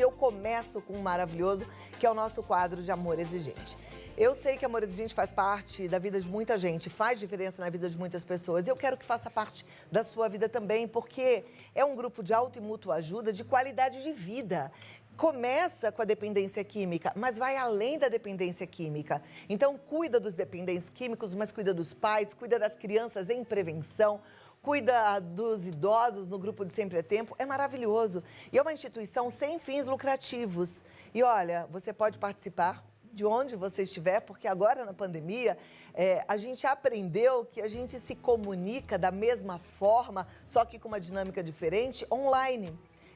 Eu começo com um maravilhoso, que é o nosso quadro de Amor Exigente. Eu sei que Amor Exigente faz parte da vida de muita gente, faz diferença na vida de muitas pessoas. E eu quero que faça parte da sua vida também, porque é um grupo de auto e mútua ajuda de qualidade de vida. Começa com a dependência química, mas vai além da dependência química. Então, cuida dos dependentes químicos, mas cuida dos pais, cuida das crianças em prevenção, cuida dos idosos no grupo de Sempre é Tempo. É maravilhoso. E é uma instituição sem fins lucrativos. E olha, você pode participar de onde você estiver, porque agora na pandemia, a gente aprendeu que a gente se comunica da mesma forma, só que com uma dinâmica diferente, online.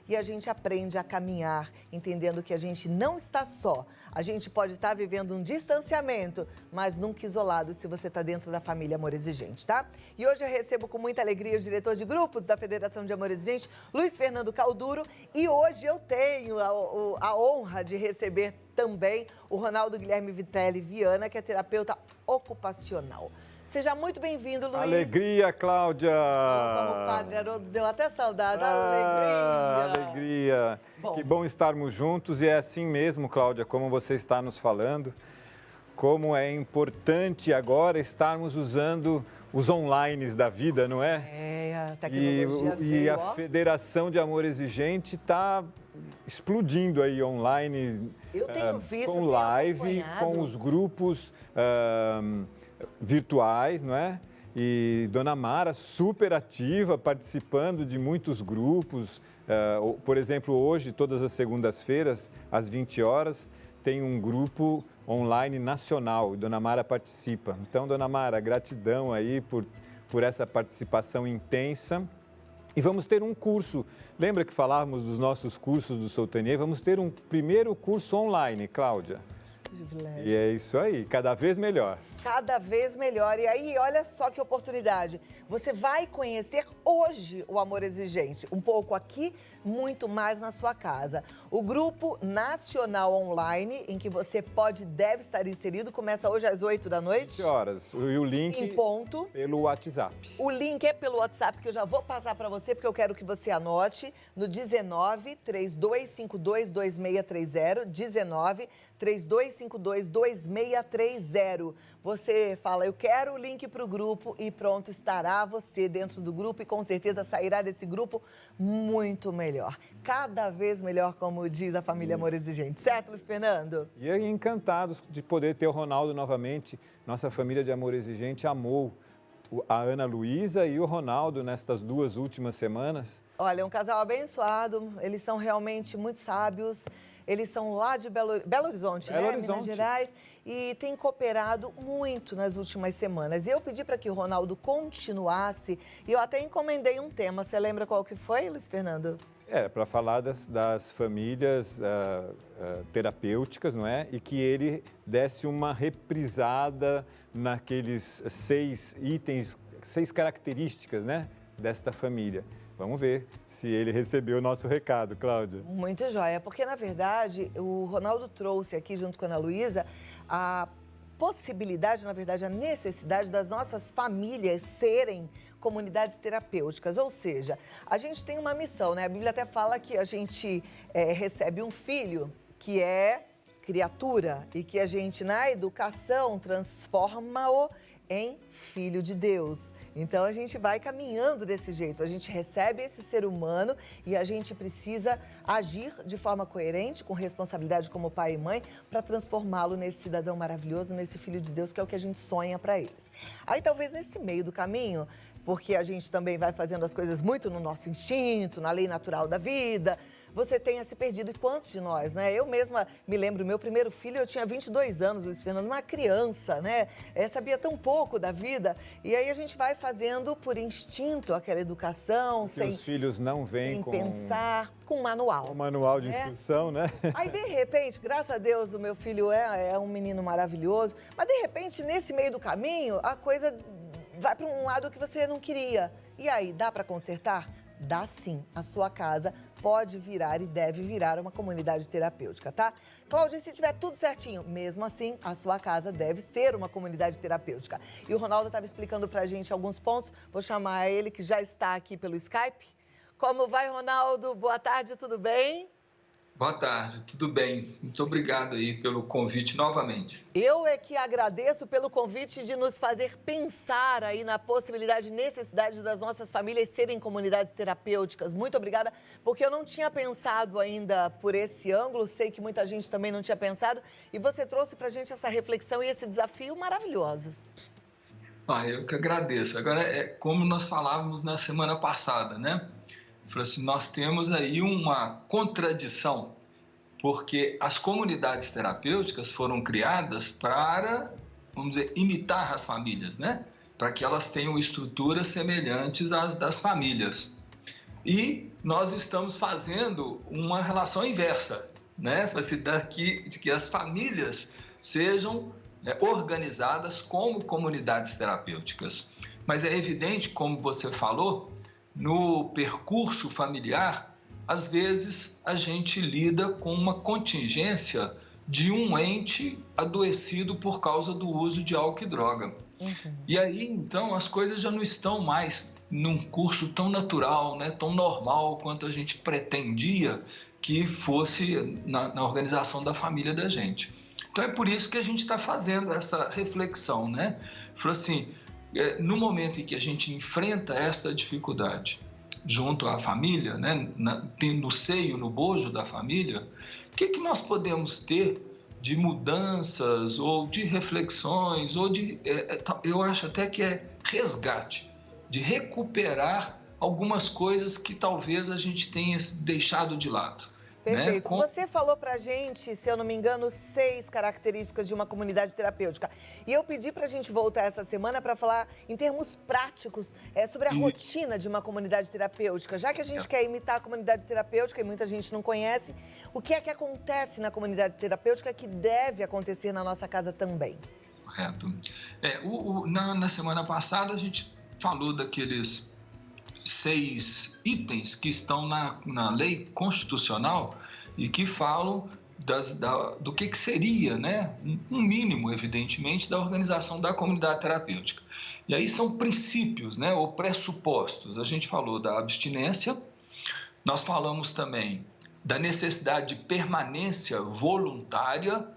E a gente aprende a caminhar, entendendo que a gente não está só. A gente pode estar vivendo um distanciamento, mas nunca isolado se você está dentro da família Amor Exigente, tá? E hoje eu recebo com muita alegria o diretor de grupos da Federação de Amor Exigente, Luiz Fernando Calduro. E hoje eu tenho a honra de receber também o Ronaldo Guilherme Vitelli Viana, que é terapeuta ocupacional. Seja muito bem-vindo, Luiz. Alegria, Cláudia! Como o padre Haroldo, deu até saudade. Alegria! Bom. Que bom estarmos juntos e é assim mesmo, Cláudia, como você está nos falando, como é importante agora estarmos usando os onlines da vida, não é? A tecnologia veio, e a Federação de Amor Exigente está explodindo aí online. Eu tenho visto, com live, com os grupos virtuais, não é? E Dona Mara super ativa, participando de muitos grupos. Por exemplo, hoje, todas as segundas-feiras, às 20 horas, tem um grupo online nacional e Dona Mara participa. Então, Dona Mara, gratidão aí por essa participação intensa. E vamos ter um curso. Lembra que falávamos dos nossos cursos do Soutanier? Vamos ter um primeiro curso online, Cláudia. E é isso aí, cada vez melhor. Cada vez melhor. E aí, olha só que oportunidade. Você vai conhecer hoje o Amor Exigente. Um pouco aqui, muito mais na sua casa. O grupo nacional online, em que você deve estar inserido, começa hoje às 8 da noite. 20 horas. E o link em ponto. Pelo WhatsApp. O link é pelo WhatsApp, que eu já vou passar para você, porque eu quero que você anote no 19-3252-2630. 19-3252-2630. Você fala, eu quero o link para o grupo e pronto, estará você dentro do grupo e com certeza sairá desse grupo muito melhor. Cada vez melhor, como diz a família Amor Exigente. Certo, Luiz Fernando? E aí, encantados de poder ter o Ronaldo novamente. Nossa família de Amor Exigente amou a Ana Luísa e o Ronaldo nestas 2 últimas semanas. Olha, é um casal abençoado, eles são realmente muito sábios. Eles são lá de Belo Horizonte, né? Minas Gerais, e têm cooperado muito nas últimas semanas. E eu pedi para que o Ronaldo continuasse, e eu até encomendei um tema. Você lembra qual que foi, Luiz Fernando? Para falar das famílias terapêuticas, não é? E que ele desse uma reprisada naqueles 6 itens, 6 características, né? Desta família. Vamos ver se ele recebeu o nosso recado, Cláudia. Muito jóia, porque, na verdade, o Ronaldo trouxe aqui, junto com a Ana Luísa, a possibilidade, na verdade, a necessidade das nossas famílias serem comunidades terapêuticas. Ou seja, a gente tem uma missão, né? A Bíblia até fala que a gente recebe um filho que é criatura e que a gente, na educação, transforma-o em filho de Deus. Então, a gente vai caminhando desse jeito. A gente recebe esse ser humano e a gente precisa agir de forma coerente, com responsabilidade como pai e mãe, para transformá-lo nesse cidadão maravilhoso, nesse filho de Deus, que é o que a gente sonha para eles. Aí, talvez, nesse meio do caminho, porque a gente também vai fazendo as coisas muito no nosso instinto, na lei natural da vida, você tenha se perdido. E quantos de nós, né? Eu mesma me lembro, meu primeiro filho, eu tinha 22 anos, Luiz Fernando, uma criança, né? sabia tão pouco da vida. E aí a gente vai fazendo por instinto aquela educação, sem os filhos não vêm sem pensar, com manual. Um manual de instrução, né? Aí, de repente, graças a Deus, o meu filho é um menino maravilhoso, mas de repente, nesse meio do caminho, a coisa vai para um lado que você não queria. E aí, dá para consertar? Dá sim. A sua casa pode virar e deve virar uma comunidade terapêutica, tá? Cláudia, se tiver tudo certinho, mesmo assim, a sua casa deve ser uma comunidade terapêutica. E o Ronaldo estava explicando pra gente alguns pontos. Vou chamar ele, que já está aqui pelo Skype. Como vai, Ronaldo? Boa tarde, tudo bem? Boa tarde, tudo bem? Muito obrigado aí pelo convite novamente. Eu é que agradeço pelo convite de nos fazer pensar aí na possibilidade e necessidade das nossas famílias serem comunidades terapêuticas. Muito obrigada, porque eu não tinha pensado ainda por esse ângulo, sei que muita gente também não tinha pensado, e você trouxe para a gente essa reflexão e esse desafio maravilhosos. Eu que agradeço. Agora, é como nós falávamos na semana passada, né? Falei assim, nós temos aí uma contradição, porque as comunidades terapêuticas foram criadas para, vamos dizer, imitar as famílias, né? Para que elas tenham estruturas semelhantes às das famílias. E nós estamos fazendo uma relação inversa, né? De que as famílias sejam organizadas como comunidades terapêuticas. Mas é evidente, como você falou, no percurso familiar, às vezes a gente lida com uma contingência de um ente adoecido por causa do uso de álcool e droga. E aí, então, as coisas já não estão mais num curso tão natural, né, tão normal quanto a gente pretendia que fosse na organização da família da gente. Então é por isso que a gente está fazendo essa reflexão, né? Falou assim, no momento em que a gente enfrenta esta dificuldade junto à família, né, no seio, no bojo da família, o que nós podemos ter de mudanças ou de reflexões ou eu acho até que é resgate, de recuperar algumas coisas que talvez a gente tenha deixado de lado. Perfeito. Né? Você falou pra gente, se eu não me engano, 6 características de uma comunidade terapêutica. E eu pedi pra gente voltar essa semana para falar em termos práticos sobre a rotina de uma comunidade terapêutica. Já que a gente quer imitar a comunidade terapêutica e muita gente não conhece, o que é que acontece na comunidade terapêutica que deve acontecer na nossa casa também? Correto. Na semana passada a gente falou daqueles 6 itens que estão na lei constitucional e que falam do que seria, né, um mínimo, evidentemente, da organização da comunidade terapêutica. E aí são princípios, né, ou pressupostos. A gente falou da abstinência, nós falamos também da necessidade de permanência voluntária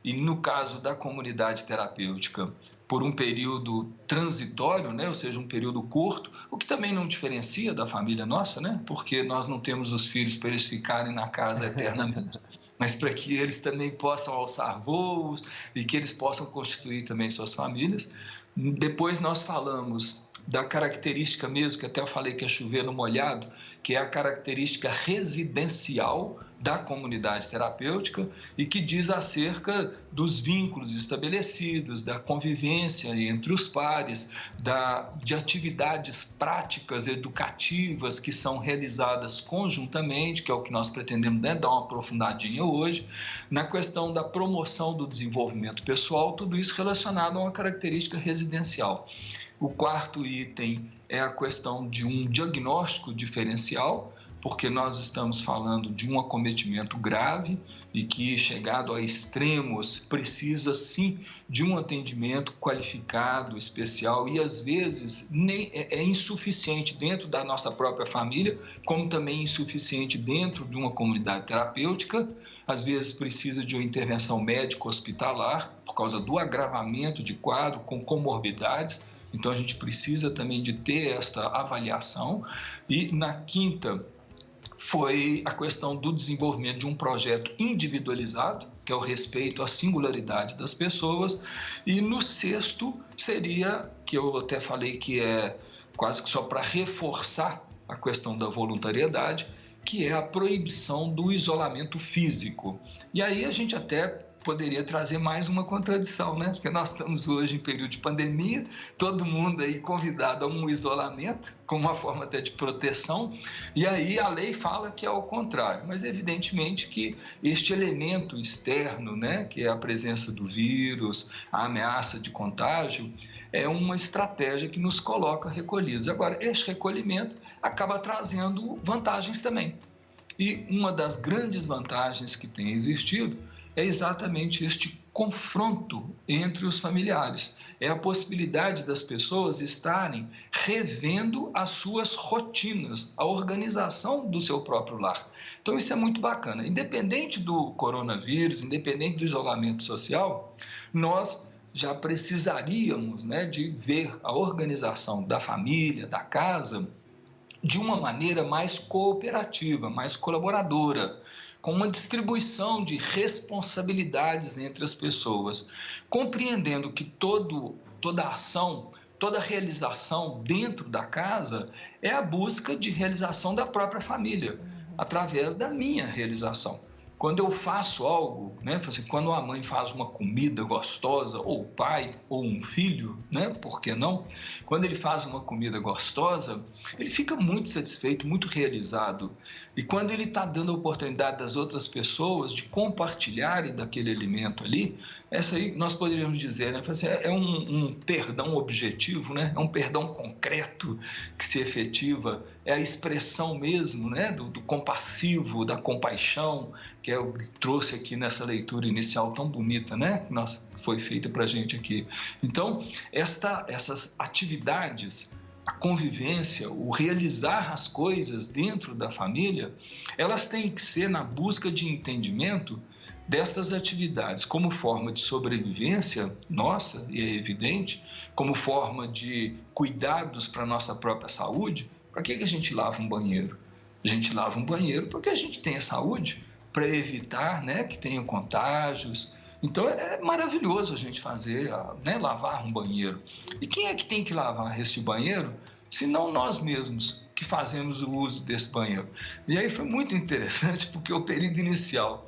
e, no caso da comunidade terapêutica, por um período transitório, né? Ou seja, um período curto, o que também não diferencia da família nossa, né? Porque nós não temos os filhos para eles ficarem na casa eternamente, mas para que eles também possam alçar voos e que eles possam constituir também suas famílias. Depois nós falamos da característica mesmo, que até eu falei que é chover no molhado, que é a característica residencial da comunidade terapêutica e que diz acerca dos vínculos estabelecidos, da convivência entre os pares, de atividades práticas educativas que são realizadas conjuntamente, que é o que nós pretendemos, né, dar uma aprofundadinha hoje, na questão da promoção do desenvolvimento pessoal, tudo isso relacionado a uma característica residencial. O quarto item é a questão de um diagnóstico diferencial, porque nós estamos falando de um acometimento grave e que, chegado a extremos, precisa sim de um atendimento qualificado, especial e às vezes nem é insuficiente dentro da nossa própria família, como também insuficiente dentro de uma comunidade terapêutica. Às vezes precisa de uma intervenção médico-hospitalar por causa do agravamento de quadro com comorbidades. Então a gente precisa também de ter esta avaliação. E na quinta foi a questão do desenvolvimento de um projeto individualizado, que é o respeito à singularidade das pessoas. E no sexto seria, que eu até falei que é quase que só para reforçar a questão da voluntariedade, que é a proibição do isolamento físico. E aí a gente até poderia trazer mais uma contradição, né? Porque nós estamos hoje em período de pandemia, todo mundo aí convidado a um isolamento, como uma forma até de proteção, e aí a lei fala que é ao contrário, mas evidentemente que este elemento externo, né, que é a presença do vírus, a ameaça de contágio, é uma estratégia que nos coloca recolhidos. Agora, este recolhimento acaba trazendo vantagens também. E uma das grandes vantagens que tem existido é exatamente este confronto entre os familiares. É a possibilidade das pessoas estarem revendo as suas rotinas, a organização do seu próprio lar. Então, isso é muito bacana. Independente do coronavírus, independente do isolamento social, nós já precisaríamos, né, de ver a organização da família, da casa, de uma maneira mais cooperativa, mais colaboradora, com uma distribuição de responsabilidades entre as pessoas, compreendendo que toda ação, toda realização dentro da casa é a busca de realização da própria família, através da minha realização. Quando eu faço algo, né, quando a mãe faz uma comida gostosa, ou o pai, ou um filho, né, por que não? Quando ele faz uma comida gostosa, ele fica muito satisfeito, muito realizado. E quando ele está dando a oportunidade das outras pessoas de compartilharem daquele alimento ali, essa aí nós poderíamos dizer, né, é um perdão objetivo, né, é um perdão concreto que se efetiva, é a expressão mesmo, né, do compassivo, da compaixão, que eu trouxe aqui nessa leitura inicial tão bonita, né, que foi feita para a gente aqui. Então, essas atividades, a convivência, o realizar as coisas dentro da família, elas têm que ser na busca de entendimento destas atividades como forma de sobrevivência nossa, e é evidente, como forma de cuidados para a nossa própria saúde. Para que a gente lava um banheiro? A gente lava um banheiro porque a gente tem a saúde, para evitar, né, que tenha contágios. Então é maravilhoso a gente fazer, né, lavar um banheiro. E quem é que tem que lavar este banheiro, se não nós mesmos que fazemos o uso desse banheiro? E aí foi muito interessante, porque o período inicial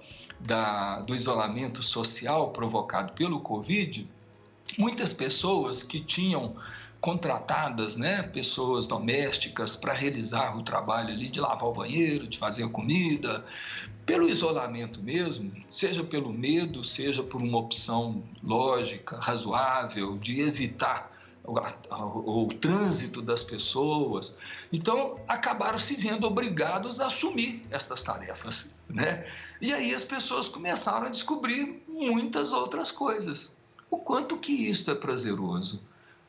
do isolamento social provocado pelo Covid, muitas pessoas que tinham contratadas, né, pessoas domésticas para realizar o trabalho ali de lavar o banheiro, de fazer a comida, pelo isolamento mesmo, seja pelo medo, seja por uma opção lógica, razoável, de evitar o trânsito das pessoas, então acabaram se vendo obrigados a assumir estas tarefas, né? E aí as pessoas começaram a descobrir muitas outras coisas. O quanto que isto é prazeroso,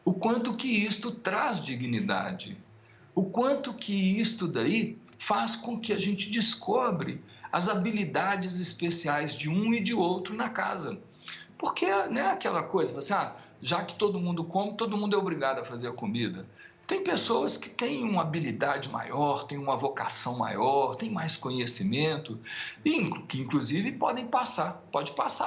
o quanto que isto traz dignidade, o quanto que isto daí faz com que a gente descobre as habilidades especiais de um e de outro na casa. Porque, né, aquela coisa, já que todo mundo come, todo mundo é obrigado a fazer a comida. Tem pessoas que têm uma habilidade maior, têm uma vocação maior, têm mais conhecimento, e que inclusive pode passar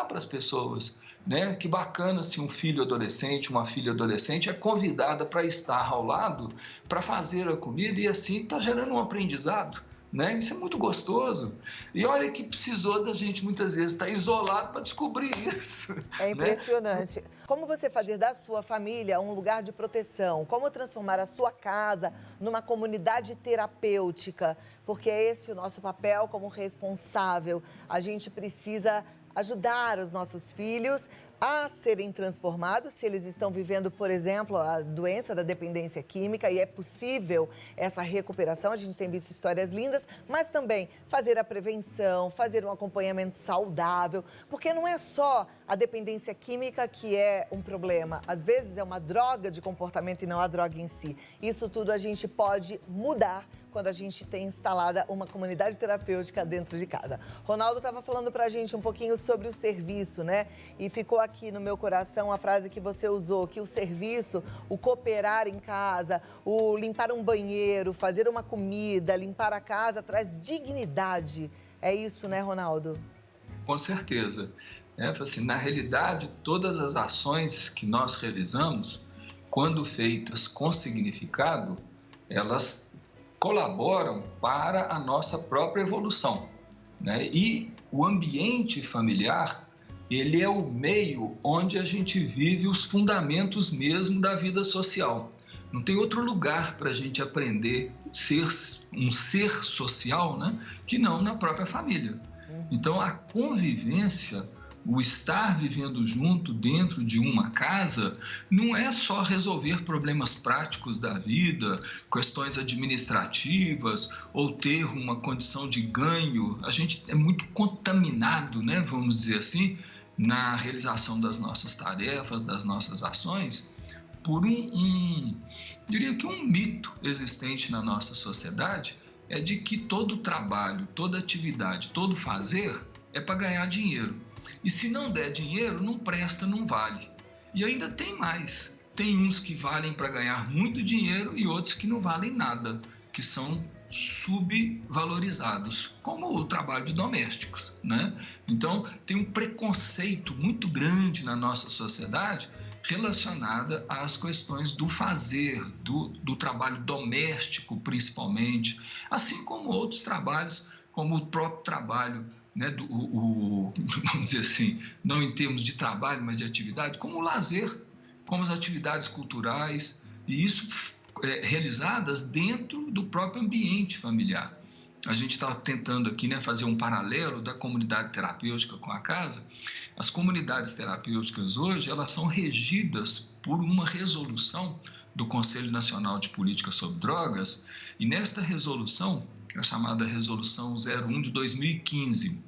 para as pessoas, né? Que bacana se um filho adolescente, uma filha adolescente é convidada para estar ao lado, para fazer a comida, e assim está gerando um aprendizado, né? Isso é muito gostoso. E olha que precisou da gente muitas vezes estar isolado para descobrir isso. É impressionante. Né? Como você fazer da sua família um lugar de proteção? Como transformar a sua casa numa comunidade terapêutica? Porque é esse o nosso papel como responsável. A gente precisa ajudar os nossos filhos a serem transformados, se eles estão vivendo, por exemplo, a doença da dependência química, e é possível essa recuperação, a gente tem visto histórias lindas, mas também fazer a prevenção, fazer um acompanhamento saudável, porque não é só a dependência química que é um problema, às vezes é uma droga de comportamento e não a droga em si. Isso tudo a gente pode mudar quando a gente tem instalada uma comunidade terapêutica dentro de casa. Ronaldo estava falando para a gente um pouquinho sobre o serviço, né? E ficou aqui no meu coração a frase que você usou, que o serviço, o cooperar em casa, o limpar um banheiro, fazer uma comida, limpar a casa, traz dignidade. É isso, né, Ronaldo? Com certeza. Na realidade, todas as ações que nós realizamos, quando feitas com significado, elas colaboram para a nossa própria evolução, né? E o ambiente familiar, ele é o meio onde a gente vive os fundamentos mesmo da vida social. Não tem outro lugar para a gente aprender ser um ser social, né, que não na própria família. Então, a convivência, o estar vivendo junto dentro de uma casa, não é só resolver problemas práticos da vida, questões administrativas ou ter uma condição de ganho. A gente é muito contaminado, né, vamos dizer assim, na realização das nossas tarefas, das nossas ações, por diria que um mito existente na nossa sociedade, é de que todo trabalho, toda atividade, todo fazer é para ganhar dinheiro. E se não der dinheiro, não presta, não vale. E ainda tem mais. Tem uns que valem para ganhar muito dinheiro e outros que não valem nada, que são subvalorizados, como o trabalho de domésticos, né? Então, tem um preconceito muito grande na nossa sociedade relacionada às questões do fazer, do trabalho doméstico, principalmente, assim como outros trabalhos, como o próprio trabalho, né, vamos dizer assim, não em termos de trabalho, mas de atividade, como o lazer, como as atividades culturais, e isso realizadas dentro do próprio ambiente familiar. A gente está tentando aqui, né, fazer um paralelo da comunidade terapêutica com a casa. As comunidades terapêuticas hoje, elas são regidas por uma resolução do Conselho Nacional de Política sobre Drogas, e nesta resolução, que é a chamada Resolução 01 de 2015,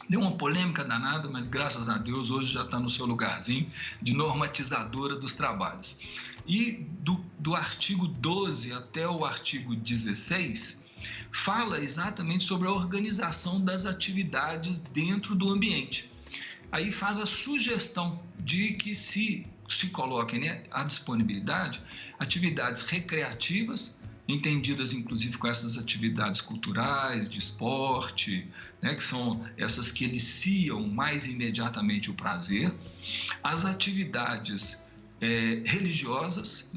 deu uma polêmica danada, mas graças a Deus hoje já está no seu lugarzinho de normatizadora dos trabalhos. E do artigo 12 até o artigo 16, fala exatamente sobre a organização das atividades dentro do ambiente. Aí faz a sugestão de que se coloquem, né, à disponibilidade atividades recreativas, entendidas inclusive com essas atividades culturais, de esporte, né, que são essas que iniciam mais imediatamente o prazer, as atividades religiosas,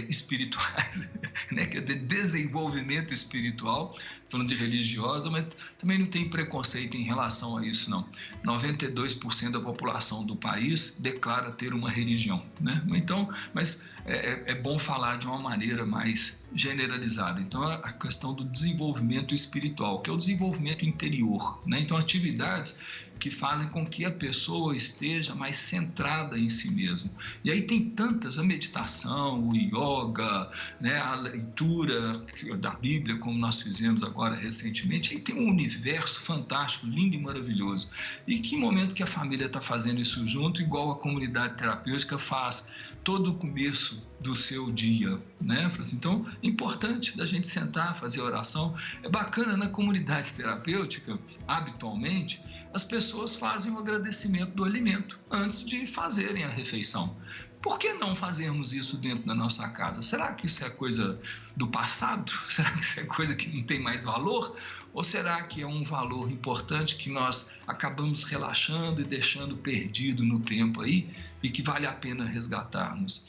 espirituais, né, que é de desenvolvimento espiritual, falando de religiosa, mas também não tem preconceito em relação a isso, não. 92% da população do país declara ter uma religião, né? Então, mas é bom falar de uma maneira mais generalizada. Então, a questão do desenvolvimento espiritual, que é o desenvolvimento interior, né? Então, atividades que fazem com que a pessoa esteja mais centrada em si mesma. E aí tem tantas, a meditação, o yoga, né, a leitura da Bíblia, como nós fizemos agora recentemente, aí tem um universo fantástico, lindo e maravilhoso. E que momento que a família está fazendo isso junto, igual a comunidade terapêutica faz todo o começo do seu dia, né? Então, é importante da gente sentar, fazer oração. É bacana, na comunidade terapêutica, habitualmente, as pessoas fazem o agradecimento do alimento antes de fazerem a refeição. Por que não fazermos isso dentro da nossa casa? Será que isso é coisa do passado? Será que isso é coisa que não tem mais valor? Ou será que é um valor importante que nós acabamos relaxando e deixando perdido no tempo aí e que vale a pena resgatarmos?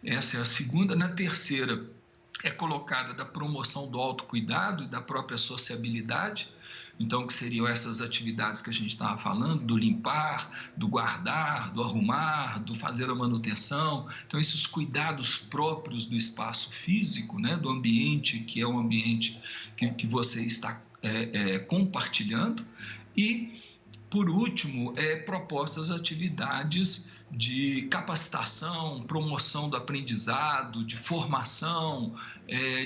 Essa é a segunda. Na terceira, é colocada da promoção do autocuidado e da própria sociabilidade. Então, que seriam essas atividades que a gente estava falando, do limpar, do guardar, do arrumar, do fazer a manutenção. Então, esses cuidados próprios do espaço físico, né, do ambiente, que é um ambiente que você está compartilhando. E, por último, propostas atividades de capacitação, promoção do aprendizado, de formação,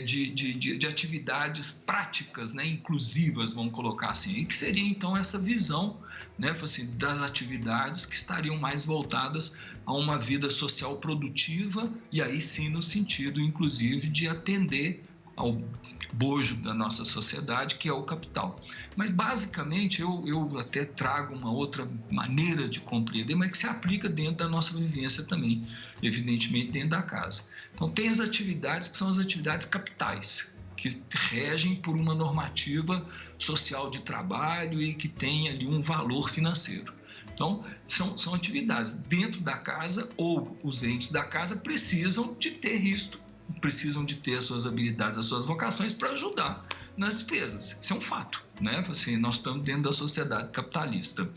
de atividades práticas, né, inclusivas, vamos colocar assim, e que seria então essa visão, né, assim, das atividades que estariam mais voltadas a uma vida social produtiva, e aí sim no sentido, inclusive, de atender ao bojo da nossa sociedade, que é o capital. Mas, basicamente, eu até trago uma outra maneira de compreender, mas que se aplica dentro da nossa vivência também, evidentemente, dentro da casa. Então, tem as atividades que são as atividades capitais, que regem por uma normativa social de trabalho e que tem ali um valor financeiro. Então, são atividades dentro da casa, ou os entes da casa precisam de ter isto, precisam de ter as suas habilidades, as suas vocações para ajudar nas despesas. Isso é um fato, né? Assim, nós estamos dentro da sociedade capitalista.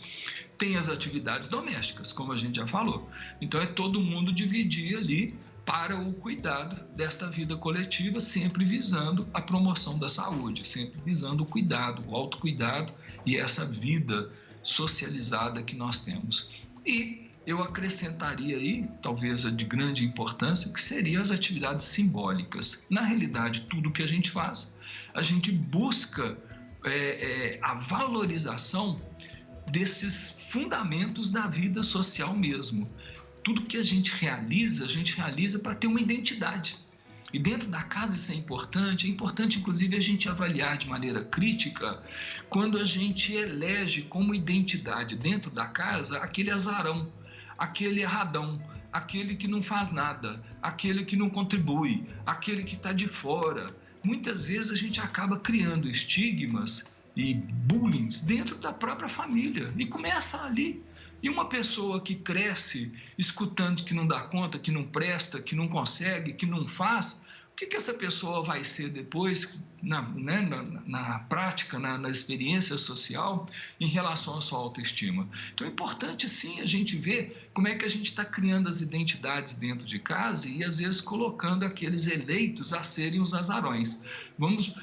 Tem as atividades domésticas, como a gente já falou. Então, é todo mundo dividir ali para o cuidado desta vida coletiva, sempre visando a promoção da saúde, sempre visando o cuidado, o autocuidado e essa vida socializada que nós temos. E eu acrescentaria aí, talvez a de grande importância, que seriam as atividades simbólicas. Na realidade, tudo que a gente faz, a gente busca a valorização desses fundamentos da vida social mesmo. Tudo que a gente realiza para ter uma identidade. E dentro da casa isso é importante inclusive a gente avaliar de maneira crítica quando a gente elege como identidade dentro da casa aquele azarão, aquele erradão, aquele que não faz nada, aquele que não contribui, aquele que está de fora. Muitas vezes a gente acaba criando estigmas e bullying dentro da própria família e começa ali. E uma pessoa que cresce escutando que não dá conta, que não presta, que não consegue, que não faz, o que essa pessoa vai ser depois na prática, na experiência social em relação à sua autoestima? Então é importante sim a gente ver como é que a gente está criando as identidades dentro de casa e às vezes colocando aqueles eleitos a serem os azarões. Vamos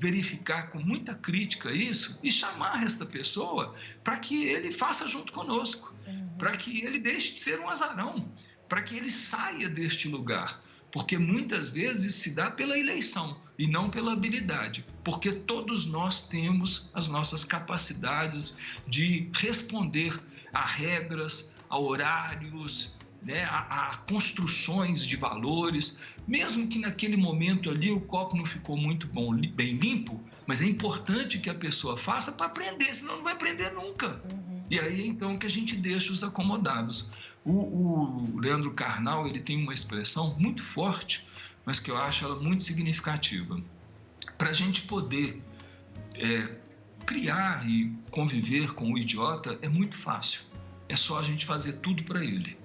verificar com muita crítica isso e chamar esta pessoa para que ele faça junto conosco, para que ele deixe de ser um azarão, para que ele saia deste lugar, porque muitas vezes se dá pela eleição e não pela habilidade, porque todos nós temos as nossas capacidades de responder a regras, a horários, a construções de valores, mesmo que naquele momento ali o copo não ficou muito bem limpo, mas é importante que a pessoa faça para aprender, senão não vai aprender nunca. E aí então que a gente deixa os acomodados. O Leandro Carnal, ele tem uma expressão muito forte, mas que eu acho ela muito significativa. Para a gente poder criar e conviver com o idiota é muito fácil, é só a gente fazer tudo para ele.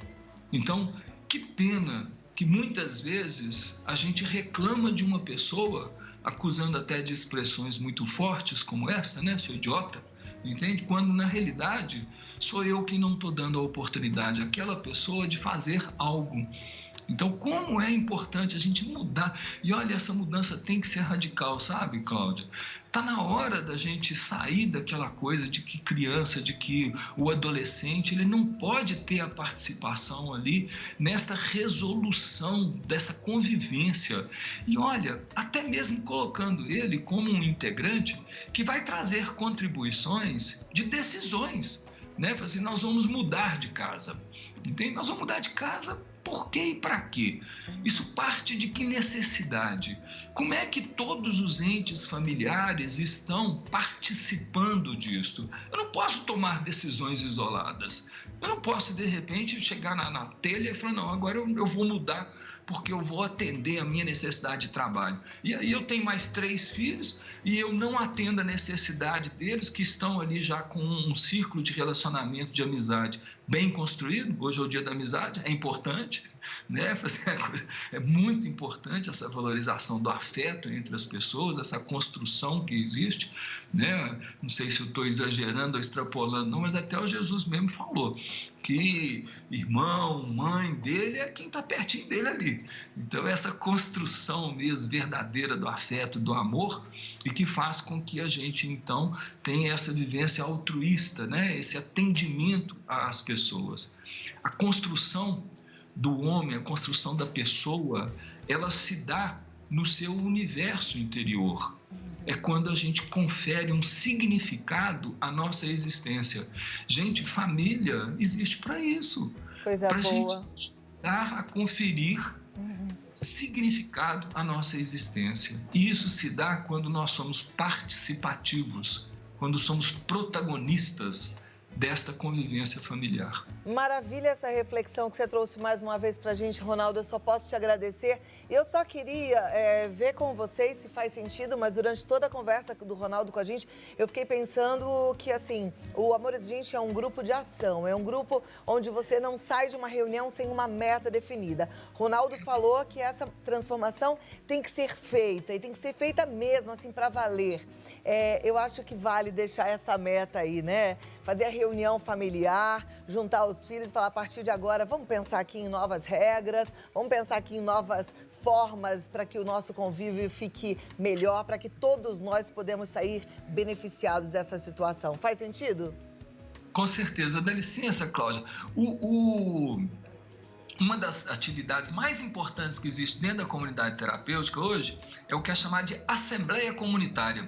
Então, que pena que muitas vezes a gente reclama de uma pessoa, acusando até de expressões muito fortes como essa, seu idiota, entende? Quando na realidade sou eu quem não estou dando a oportunidade àquela pessoa de fazer algo. Então, como é importante a gente mudar. E olha, essa mudança tem que ser radical, sabe, Cláudia? Está na hora da gente sair daquela coisa de que criança, de que o adolescente, ele não pode ter a participação ali nesta resolução dessa convivência. E olha, até mesmo colocando ele como um integrante que vai trazer contribuições de decisões, Assim, nós vamos mudar de casa, entende? Nós vamos mudar de casa por quê e para quê? Isso parte de que necessidade? Como é que todos os entes familiares estão participando disso? Eu não posso tomar decisões isoladas. Eu não posso, de repente, chegar na telha e falar, não, agora eu vou mudar porque eu vou atender a minha necessidade de trabalho. E aí eu tenho mais 3 filhos e eu não atendo a necessidade deles que estão ali já com um círculo de relacionamento, de amizade bem construído. Hoje é o dia da amizade, é importante, É muito importante essa valorização do afeto entre as pessoas, essa construção que existe, Não sei se eu estou exagerando ou extrapolando, não, mas até o Jesus mesmo falou que irmão, mãe dele é quem está pertinho dele ali. Então, essa construção mesmo verdadeira do afeto, do amor, e que faz com que a gente, então, tenha essa vivência altruísta, Esse atendimento às pessoas. A construção do homem, a construção da pessoa, ela se dá no seu universo interior. É quando a gente confere um significado à nossa existência. Gente, família existe para isso. Coisa pra boa. Gente dar a conferir significado à nossa existência. E isso se dá quando nós somos participativos, quando somos protagonistas desta convivência familiar. Maravilha essa reflexão que você trouxe mais uma vez para a gente, Ronaldo. Eu só posso te agradecer. Eu só queria ver com vocês se faz sentido, mas durante toda a conversa do Ronaldo com a gente, eu fiquei pensando que, assim, o Amor Exigente é um grupo de ação, é um grupo onde você não sai de uma reunião sem uma meta definida. Ronaldo falou que essa transformação tem que ser feita, e tem que ser feita mesmo, assim, para valer. Eu acho que vale deixar essa meta aí, Fazer a reunião familiar, juntar os filhos e falar, a partir de agora, vamos pensar aqui em novas regras, vamos pensar aqui em novas formas para que o nosso convívio fique melhor, para que todos nós podemos sair beneficiados dessa situação. Faz sentido? Com certeza. Dá licença, Cláudia. Uma das atividades mais importantes que existe dentro da comunidade terapêutica hoje é o que é chamado de assembleia comunitária.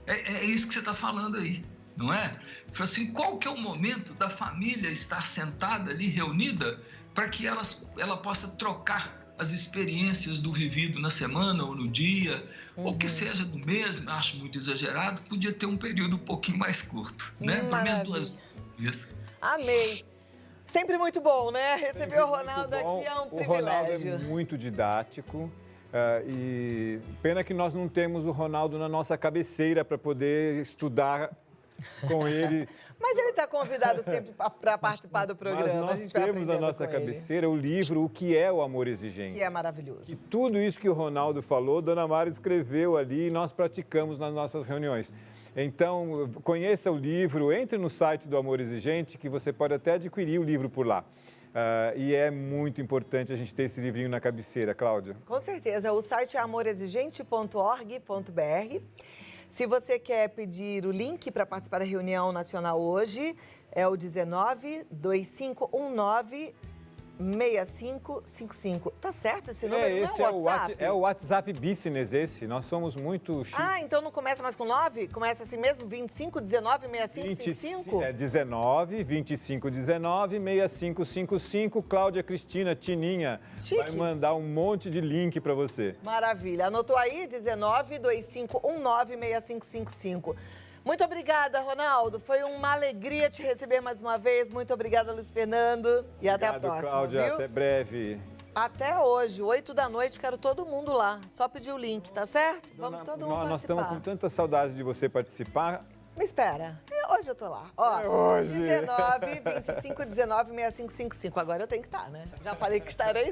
É isso que você está falando aí, não é? Assim, qual que é o momento da família estar sentada ali, reunida, para que ela possa trocar as experiências do vivido na semana ou no dia, ou que seja do mês, acho muito exagerado, podia ter um período um pouquinho mais curto, né? Pelo menos 2 vezes. Amei. Sempre muito bom, né? Receber o Ronaldo aqui é um O Ronaldo privilégio. é muito didático. E pena que nós não temos o Ronaldo na nossa cabeceira para poder estudar com ele. Mas ele está convidado sempre para participar do programa. Mas a nós gente vai temos na aprendendo nossa com ele, cabeceira o livro O que é o Amor Exigente. que é maravilhoso. E tudo isso que o Ronaldo falou, Dona Mara escreveu ali e nós praticamos nas nossas reuniões. Então, conheça o livro, entre no site do Amor Exigente, que você pode até adquirir o livro por lá. E é muito importante a gente ter esse livrinho na cabeceira, Cláudia. Com certeza. O site é amorexigente.org.br. Se você quer pedir o link para participar da reunião nacional hoje, é o 19-2519-6555. Tá certo esse número? Este não é é o WhatsApp? é o WhatsApp Business esse. Nós somos muito chiques. Ah, então não começa mais com 9? Começa assim mesmo? 25-19-6555? 19, 25, 19, 6555. Cláudia Cristina Tininha Chique. vai mandar um monte de link para você. Maravilha. Anotou aí? 19-2519-6555. Muito obrigada, Ronaldo. Foi uma alegria te receber mais uma vez. Muito obrigada, Luiz Fernando. E até a Obrigado, próxima, Cláudia. viu? Até breve. Até hoje, 8 da noite, quero todo mundo lá. Só pedir o link, tá certo? Vamos todo mundo Nós estamos com participar. tanta saudade de você participar. Me espera. Hoje eu tô lá. Ó, hoje. 19, 25, 19, 6555. Agora eu tenho que estar, né? Já falei que estarei.